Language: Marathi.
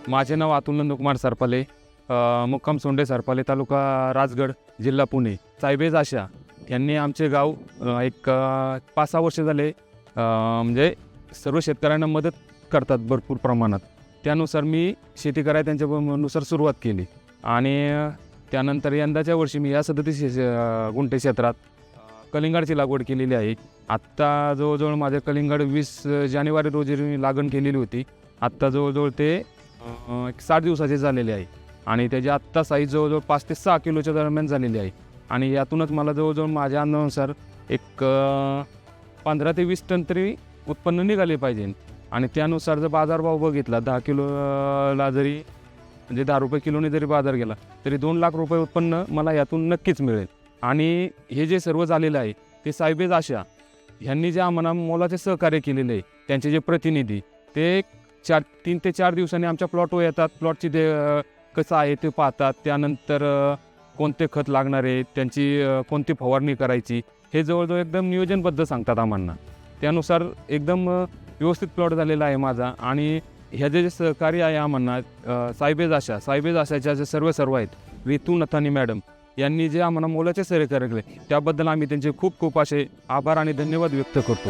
माझे नाव अतुल नंदकुमार सरपाले, मुक्काम सोंडे सरपाले, तालुका राजगड, जिल्हा पुणे. साहेबेज आशा यांनी आमचे गाव एक 5-6 वर्ष झाले म्हणजे सर्व शेतकऱ्यांना मदत करतात भरपूर प्रमाणात. त्यानुसार मी शेती करायला त्यांच्यानुसार सुरुवात केली आणि त्यानंतर यंदाच्या वर्षी मी या 37 गुंठे क्षेत्रात कलिंगडची लागवड केलेली आहे. आत्ता जवळजवळ माझे कलिंगड 20 जानेवारी रोजी मी लागण केलेली होती. आत्ता जवळजवळ ते 60 दिवसाचे झालेले आहे आणि त्याची आत्ता साईज जवळजवळ 5 ते 6 किलोच्या दरम्यान झालेली आहे. आणि यातूनच मला जवळजवळ माझ्या अंदाजानुसार एक 15 ते 20 टन तरी उत्पन्न निघाले पाहिजे. आणि त्यानुसार जर बाजारभाव बघितला 10 किलोला जरी म्हणजे 10 रुपये किलोने जरी बाजार गेला तरी 2 लाख रुपये उत्पन्न मला यातून नक्कीच मिळेल. आणि हे जे सर्व झालेलं आहे ते साहेबेज आशा ह्यांनी जे आम्हाला मोलाचे सहकार्य केलेले आहे, त्यांचे जे प्रतिनिधी ते 3 ते 4 दिवसांनी आमच्या प्लॉटवर येतात. प्लॉटची कसं आहे ते पाहतात. त्यानंतर कोणते खत लागणार आहे, त्यांची कोणती फवारणी करायची, हे जवळजवळ एकदम नियोजनबद्ध सांगतात आम्हाला. त्यानुसार एकदम व्यवस्थित प्लॉट झालेला आहे माझा. आणि ह्याचे जे सहकार्य आहे आम्हाला साहेबेज आशाच्या जे सर्व आहेत, रितू नथानी मॅडम यांनी जे आम्हाला मोलाचे सहकार्य केले त्याबद्दल आम्ही त्यांचे खूप असे आभार आणि धन्यवाद व्यक्त करतो.